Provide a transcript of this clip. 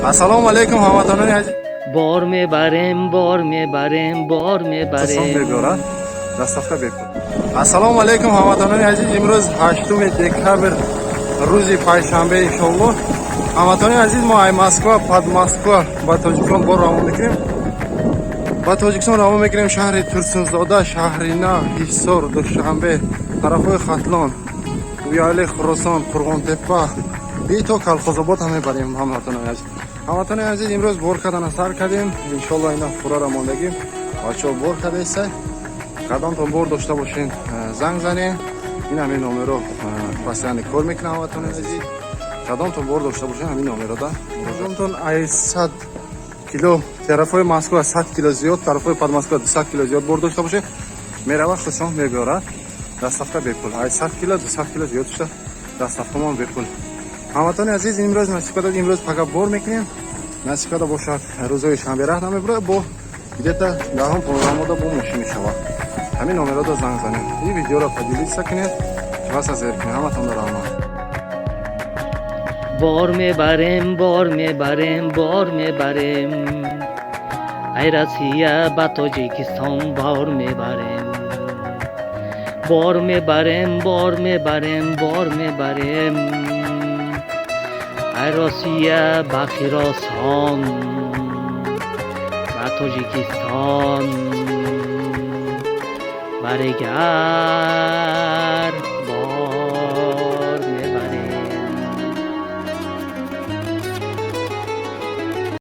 Assalomu alaykum hamvatonoни aziz. بار میبرم بار میبرم بار Son میبرم bebora dastavka bepul. Assalomu alaykum hamvatonoни aziz. Imroz 8 dekabr ruzi payshanbe inshaalloh. Hamvatonoни aziz, mo ay Moskva, под Moskva ба Тоҷикистон бор равон мекунем. Ба Тоҷикистон равон мекунем шаҳри Турсунзода, Шаҳрина, Ҳисор, Душанбе, тарафҳои Хатлон, Уяли, Хуросон, Қурғонтепа, бито Калхозобод ҳам мебарем ҳамватонони азиз. Ҳамватонони азиз, имрӯз бор кардана сар кардем. Иншоллоҳ ина фурара мондагим. Бачаҳо бор кардаеса, қадамтон бор дошта бошен, занг занед. Ин ҳамин номеро постоянно кор мекунам ҳамватонони азиз. Қадамтон бор дошта бошен ҳамин номерода. Қадамтон ай 100 кило тарафҳои Москва 100 кило зиёд, тарафҳои под Москва 200 кило зиёд бор дошта бошед, мерава хусон мебиёрад. Доставка бепул. Ай 100 кило 200 кило зиёд шуда доставкамон бепул. ҳамватони азиз, имрӯз насиб кардад, имрӯз фақат бор мекунем. Насиб карда бошад рӯзои шанбе рахт намебурад, бо где-то 10-15 бо мошин мешавад. ҳамин номерода занг занед. ин видеоро поделиться кунед, васа зер кунед. ҳаматонро раҳмат. بار میبرم بار میبرم بار میبرم ای روسیه با تاجیکستان بار میبرم بار میبرم بار میبرم بار میبرم ای روسیه با خراسان با تاجیکستان برگر